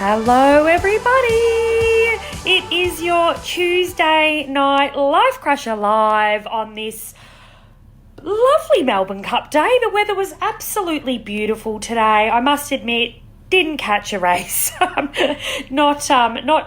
Hello everybody! It is your Tuesday night Life Crusher live on this lovely Melbourne Cup day. The weather was absolutely beautiful today. I must admit, didn't catch a race. Not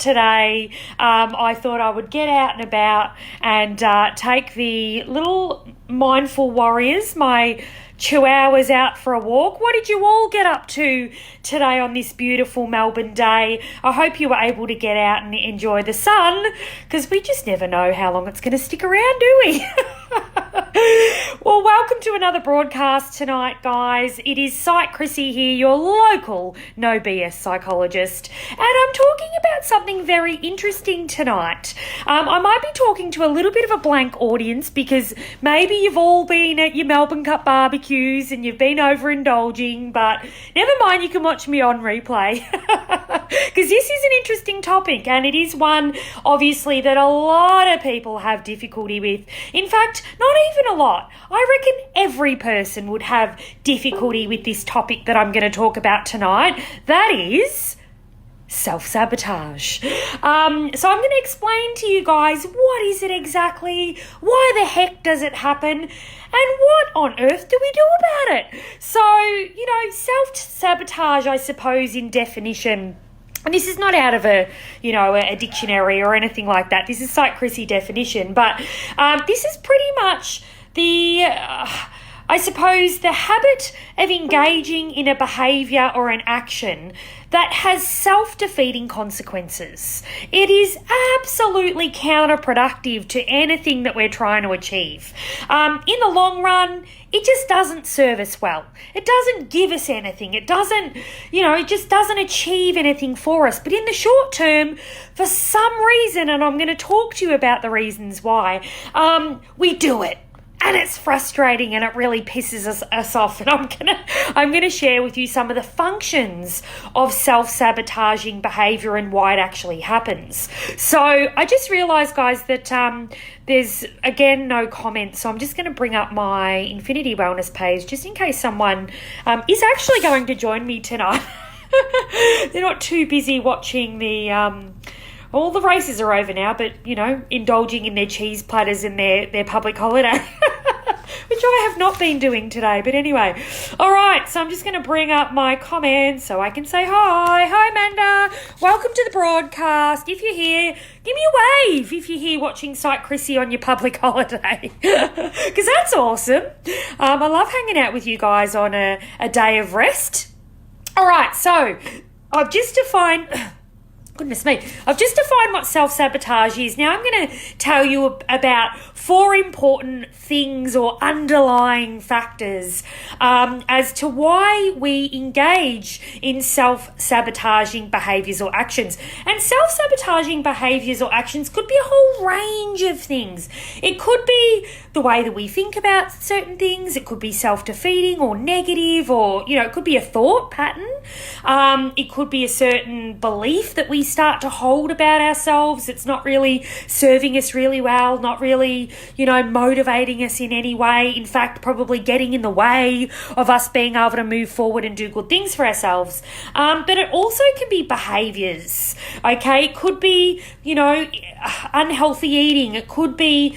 today. I thought I would get out and about and take the little mindful warriors, my chihuahuas, out for a walk. What did you all get up to today on this beautiful Melbourne day? I hope you were able to get out and enjoy the sun, because we just never know how long it's going to stick around, do we? Well, welcome to another broadcast tonight, guys. It is Psych Chrissy here, your local no BS psychologist, and I'm talking about something very interesting tonight. I might be talking to a little bit of a blank audience, because maybe you've all been at your Melbourne Cup barbecues and you've been overindulging, but never mind, you can watch me on replay, because this is an interesting topic, and it is one, obviously, that a lot of people have difficulty with. In fact, not even a lot. I reckon every person would have difficulty with this topic that I'm going to talk about tonight. That is self-sabotage. So I'm going to explain to you guys, what is it exactly? Why the heck does it happen? And what on earth do we do about it? So, self-sabotage, I suppose, in definition, and this is not out of a dictionary or anything like that. This is Psych Chrissy definition. But this is pretty much the habit of engaging in a behaviour or an action that has self-defeating consequences. It is absolutely counterproductive to anything that we're trying to achieve. In the long run, it just doesn't serve us well. It doesn't give us anything. It doesn't, it just doesn't achieve anything for us. But in the short term, for some reason, and I'm going to talk to you about the reasons why, we do it. And it's frustrating and it really pisses us off. And I'm gonna share with you some of the functions of self-sabotaging behaviour and why it actually happens. So I just realised, guys, that there's, again, no comments. So I'm just going to bring up my Infinity Wellness page just in case someone is actually going to join me tonight. They're not too busy watching the... all the races are over now, but, indulging in their cheese platters and their public holiday, which I have not been doing today. But anyway, all right, so I'm just going to bring up my comments so I can say hi. Hi, Amanda. Welcome to the broadcast. If you're here, give me a wave if you're here watching Psych Chrissy on your public holiday, because that's awesome. I love hanging out with you guys on a day of rest. All right, so I've just defined... Goodness me. I've just defined what self-sabotage is. Now I'm going to tell you about 4 important things or underlying factors as to why we engage in self-sabotaging behaviours or actions. And self-sabotaging behaviours or actions could be a whole range of things. It could be the way that we think about certain things. It could be self-defeating or negative, or, it could be a thought pattern. It could be a certain belief that we start to hold about ourselves. It's not really serving us really well, not really, motivating us in any way. In fact, probably getting in the way of us being able to move forward and do good things for ourselves. But it also can be behaviours, okay? It could be, unhealthy eating. It could be,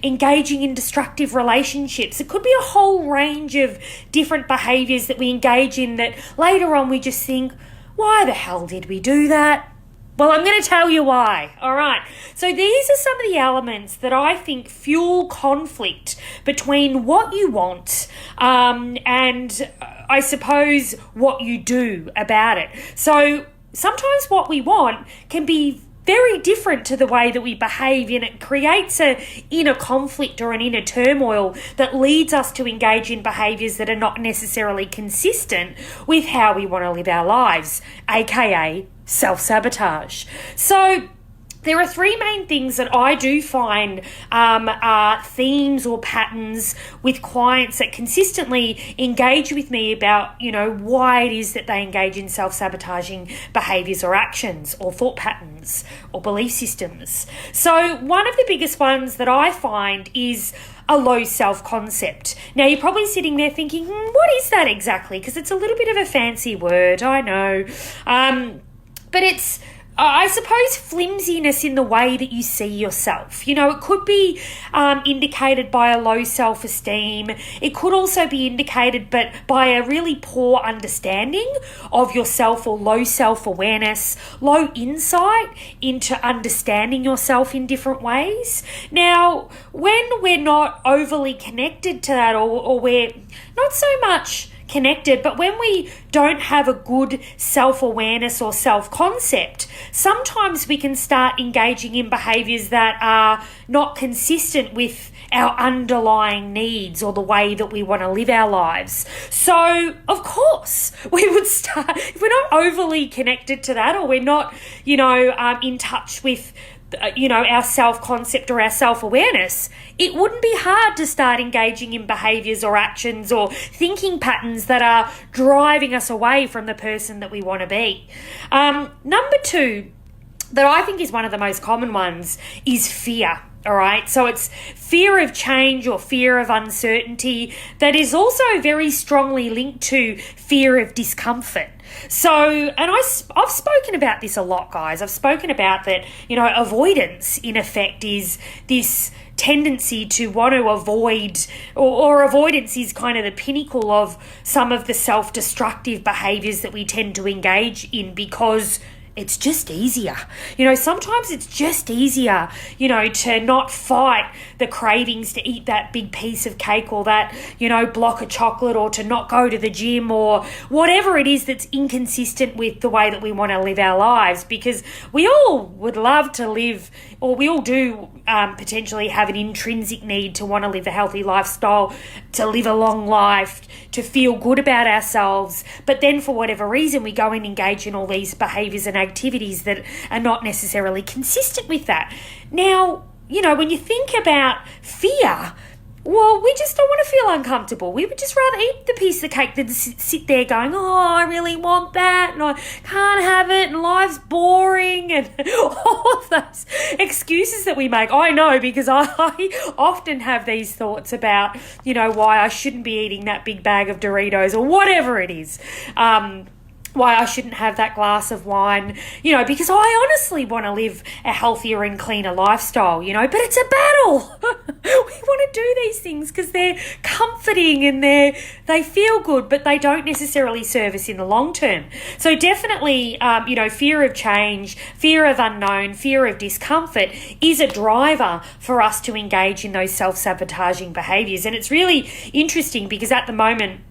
engaging in destructive relationships. It could be a whole range of different behaviours that we engage in that later on we just think, why the hell did we do that? Well, I'm going to tell you why. All right. So these are some of the elements that I think fuel conflict between what you want and I suppose what you do about it. So sometimes what we want can be very different to the way that we behave, and it creates an inner conflict or an inner turmoil that leads us to engage in behaviours that are not necessarily consistent with how we want to live our lives, aka self-sabotage. So there are three main things that I do find are themes or patterns with clients that consistently engage with me about, why it is that they engage in self-sabotaging behaviours or actions or thought patterns or belief systems. So one of the biggest ones that I find is a low self-concept. Now, you're probably sitting there thinking, what is that exactly? Because it's a little bit of a fancy word, I know. But it's, I suppose, flimsiness in the way that you see yourself. It could be indicated by a low self-esteem. It could also be indicated by a really poor understanding of yourself or low self-awareness, low insight into understanding yourself in different ways. Now, when we're not overly connected to that or we're not so much connected, but when we don't have a good self-awareness or self-concept, sometimes we can start engaging in behaviours that are not consistent with our underlying needs or the way that we want to live our lives. So, of course, we would start, if we're not overly connected to that, or we're not, in touch with our self-concept or our self-awareness, it wouldn't be hard to start engaging in behaviours or actions or thinking patterns that are driving us away from the person that we want to be. Number two, that I think is one of the most common ones, is fear. All right, so it's fear of change or fear of uncertainty that is also very strongly linked to fear of discomfort. So, and I've spoken about this a lot, guys. I've spoken about that, avoidance in effect is this tendency to want to avoid, or avoidance is kind of the pinnacle of some of the self-destructive behaviours that we tend to engage in because it's just easier. Sometimes it's just easier, to not fight the cravings to eat that big piece of cake or that, block of chocolate, or to not go to the gym or whatever it is that's inconsistent with the way that we want to live our lives, because we all would love to live, or we all do potentially have an intrinsic need to want to live a healthy lifestyle, to live a long life, to feel good about ourselves. But then for whatever reason, we go and engage in all these behaviours and activities that are not necessarily consistent with that. Now, when you think about fear, well, we just don't want to feel uncomfortable. We would just rather eat the piece of cake than sit there going, I really want that, and I can't have it, and life's boring, and all of those excuses that we make. I know, because I often have these thoughts about, why I shouldn't be eating that big bag of Doritos or whatever it is. Why I shouldn't have that glass of wine, because I honestly want to live a healthier and cleaner lifestyle, but it's a battle. We want to do these things because they're comforting and they feel good, but they don't necessarily serve us in the long term. So definitely, fear of change, fear of unknown, fear of discomfort is a driver for us to engage in those self-sabotaging behaviours. And it's really interesting because at the moment,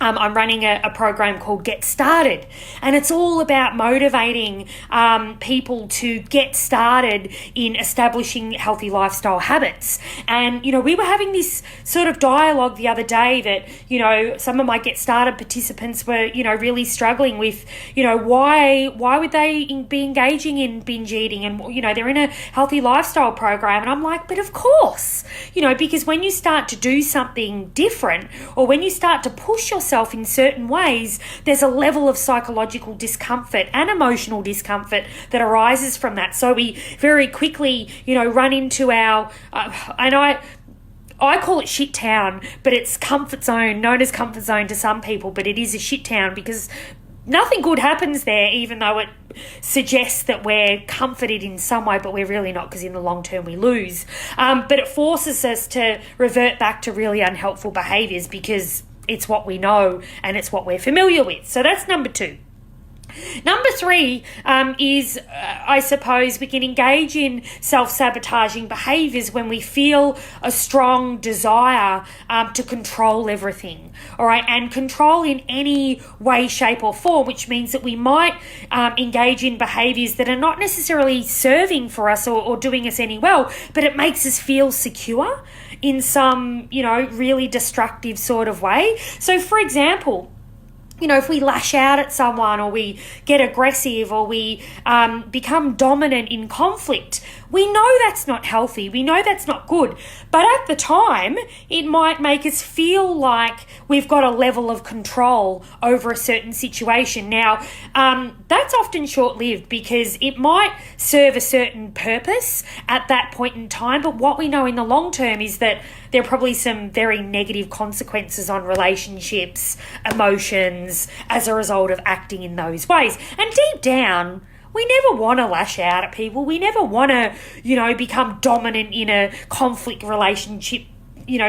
I'm running a program called Get Started, and it's all about motivating people to get started in establishing healthy lifestyle habits. And, we were having this sort of dialogue the other day that, some of my Get Started participants were, really struggling with, why would they be engaging in binge eating? And, they're in a healthy lifestyle program. And I'm like, but of course, because when you start to do something different, or when you start to push yourself in certain ways, there's a level of psychological discomfort and emotional discomfort that arises from that. So we very quickly, run into our, and I call it shit town, but it's comfort zone, known as comfort zone to some people, but it is a shit town because nothing good happens there, even though it suggests that we're comforted in some way, but we're really not, because in the long term we lose. But it forces us to revert back to really unhelpful behaviours because it's what we know and it's what we're familiar with. So that's number two. Number three is, I suppose, we can engage in self-sabotaging behaviours when we feel a strong desire to control everything, all right, and control in any way, shape or form, which means that we might engage in behaviours that are not necessarily serving for us or doing us any well, but it makes us feel secure in some, really destructive sort of way. So, for example, if we lash out at someone or we get aggressive or we become dominant in conflict, we know that's not healthy. We know that's not good. But at the time, it might make us feel like we've got a level of control over a certain situation. Now, that's often short-lived because it might serve a certain purpose at that point in time. But what we know in the long term is that there are probably some very negative consequences on relationships, emotions, as a result of acting in those ways. And deep down, we never want to lash out at people. We never want to, become dominant in a conflict relationship, in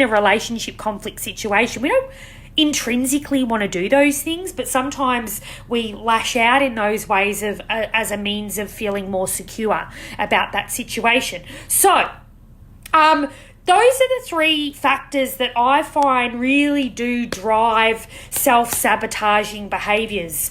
a relationship conflict situation. We don't intrinsically want to do those things, but sometimes we lash out in those ways as a means of feeling more secure about that situation. So, those are the three factors that I find really do drive self-sabotaging behaviours.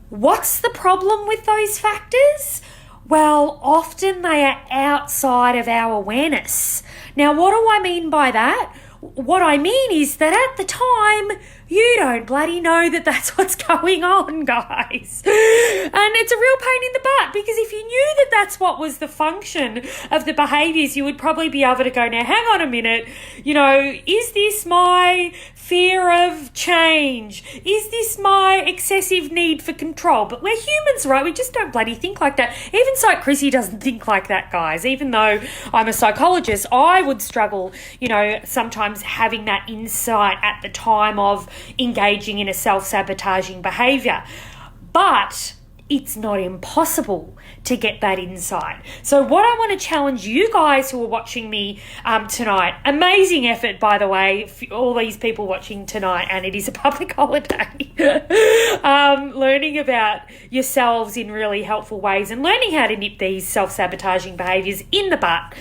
What's the problem with those factors? Well, often they are outside of our awareness. Now, what do I mean by that? What I mean is that at the time, you don't bloody know that that's what's going on, guys. And it's a real pain in the butt, because if you knew that that's what was the function of the behaviours, you would probably be able to go, now, hang on a minute, is this my fear of change? Is this my excessive need for control? But we're humans, right? We just don't bloody think like that. Even Psych Chrissy doesn't think like that, guys. Even though I'm a psychologist, I would struggle, sometimes having that insight at the time of engaging in a self-sabotaging behaviour. But it's not impossible to get that insight. So what I want to challenge you guys who are watching me tonight, amazing effort, by the way, all these people watching tonight, and it is a public holiday, learning about yourselves in really helpful ways and learning how to nip these self-sabotaging behaviours in the butt.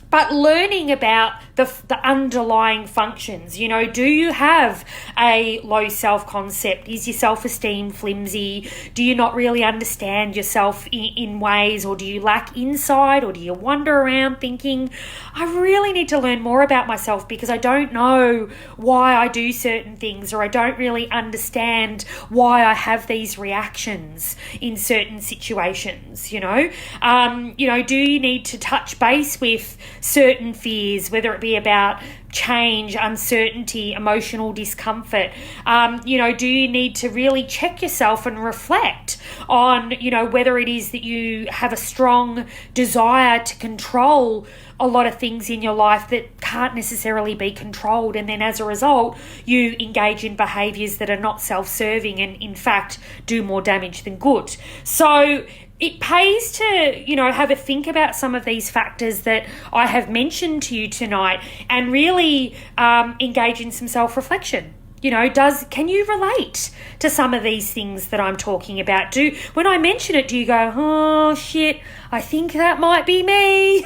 But learning about the underlying functions, do you have a low self-concept? Is your self-esteem flimsy? Do you not really understand yourself in ways, or do you lack insight, or do you wander around thinking, I really need to learn more about myself because I don't know why I do certain things, or I don't really understand why I have these reactions in certain situations, do you need to touch base with certain fears, whether it be about change, uncertainty, emotional discomfort? Do you need to really check yourself and reflect on, whether it is that you have a strong desire to control a lot of things in your life that can't necessarily be controlled, and then as a result you engage in behaviours that are not self-serving and in fact do more damage than good. So it pays to, have a think about some of these factors that I have mentioned to you tonight and really engage in some self-reflection. Can you relate to some of these things that I'm talking about? When I mention it, do you go, oh shit, I think that might be me?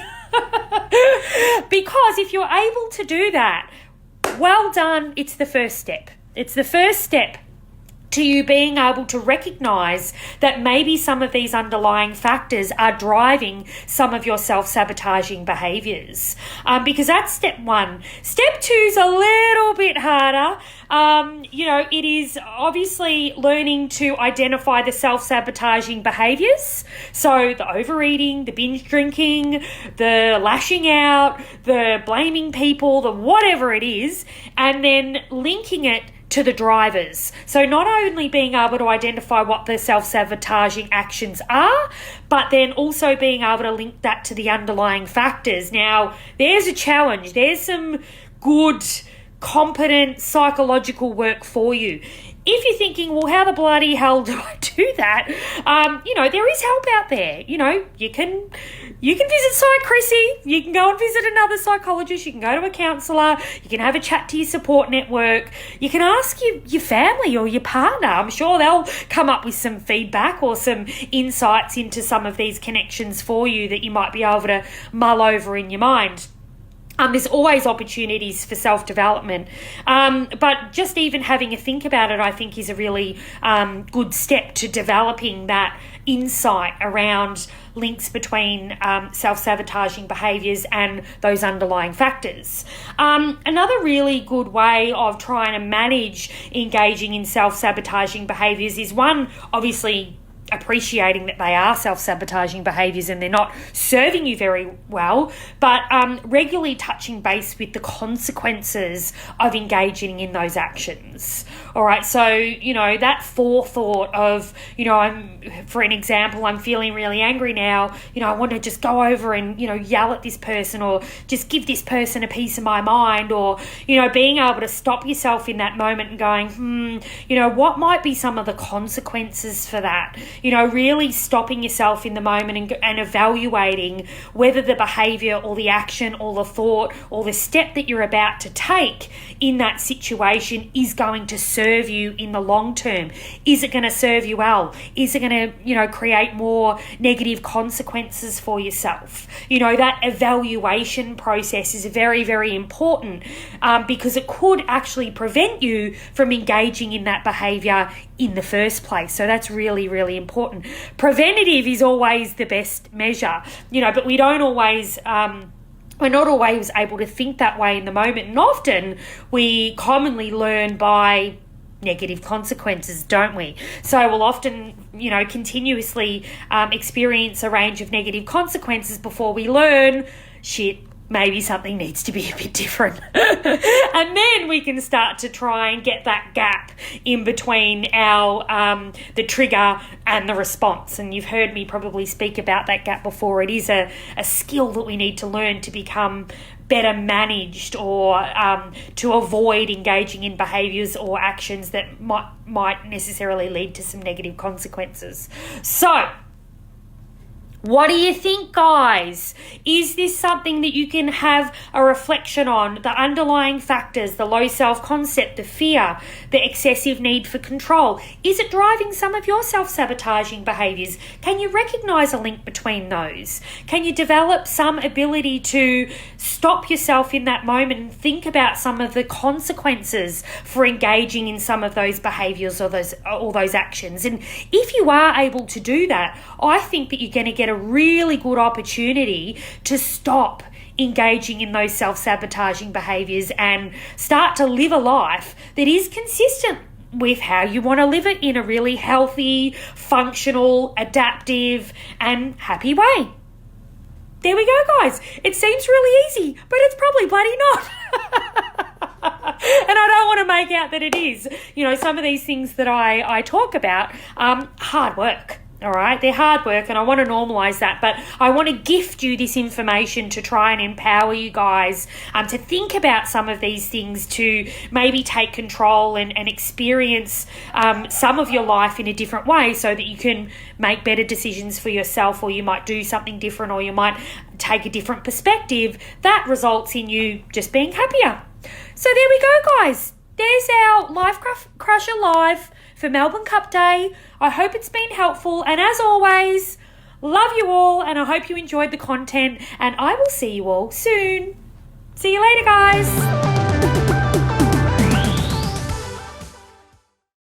Because if you're able to do that, well done, it's the first step. It's the first step to you being able to recognise that maybe some of these underlying factors are driving some of your self-sabotaging behaviours. Because that's step one. Step two is a little bit harder. It is obviously learning to identify the self-sabotaging behaviours. So the overeating, the binge drinking, the lashing out, the blaming people, the whatever it is, and then linking it to the drivers. So not only being able to identify what the self-sabotaging actions are, but then also being able to link that to the underlying factors. Now, there's a challenge. There's some good, competent psychological work for you. If you're thinking, well, how the bloody hell do I do that? There is help out there. You can visit Psych Chrissy. You can go and visit another psychologist. You can go to a counsellor. You can have a chat to your support network. You can ask your family or your partner. I'm sure they'll come up with some feedback or some insights into some of these connections for you that you might be able to mull over in your mind. There's always opportunities for self-development. But just even having a think about it, I think, is a really good step to developing that insight around links between self-sabotaging behaviours and those underlying factors. Another really good way of trying to manage engaging in self-sabotaging behaviours is, one, obviously appreciating that they are self-sabotaging behaviours and they're not serving you very well, but regularly touching base with the consequences of engaging in those actions. All right, so, that forethought of, for an example, I'm feeling really angry now, I want to just go over and, yell at this person, or just give this person a piece of my mind, or, being able to stop yourself in that moment and going, what might be some of the consequences for that? Really stopping yourself in the moment and evaluating whether the behaviour or the action or the thought or the step that you're about to take in that situation is going to serve you in the long term. Is it going to serve you well? Is it going to, create more negative consequences for yourself? That evaluation process is very, very important because it could actually prevent you from engaging in that behaviour in the first place. So that's really, really important. Preventative is always the best measure, but we don't always... we're not always able to think that way in the moment. And often we commonly learn by negative consequences, don't we? So we'll often, continuously experience a range of negative consequences before we learn, maybe something needs to be a bit different. And then we can start to try and get that gap in between our the trigger and the response. And you've heard me probably speak about that gap before. It is a skill that we need to learn to become better managed, or to avoid engaging in behaviours or actions that might necessarily lead to some negative consequences. So, what do you think, guys? Is this something that you can have a reflection on? The underlying factors, the low self-concept, the fear, the excessive need for control. Is it driving some of your self-sabotaging behaviours? Can you recognise a link between those? Can you develop some ability to stop yourself in that moment and think about some of the consequences for engaging in some of those behaviours or those actions? And if you are able to do that, I think that you're going to get a really good opportunity to stop engaging in those self-sabotaging behaviours and start to live a life that is consistent with how you want to live it in a really healthy, functional, adaptive and happy way. There we go, guys. It seems really easy, but it's probably bloody not. And I don't want to make out that it is. Some of these things that I talk about, hard work. All right, they're hard work, and I want to normalize that, but I want to gift you this information to try and empower you guys to think about some of these things, to maybe take control and experience some of your life in a different way, so that you can make better decisions for yourself, or you might do something different, or you might take a different perspective that results in you just being happier. So there we go, guys. There's our Life Crusher Live for Melbourne Cup Day. I hope it's been helpful, and as always, love you all, and I hope you enjoyed the content, and I will see you all soon. See you later, guys.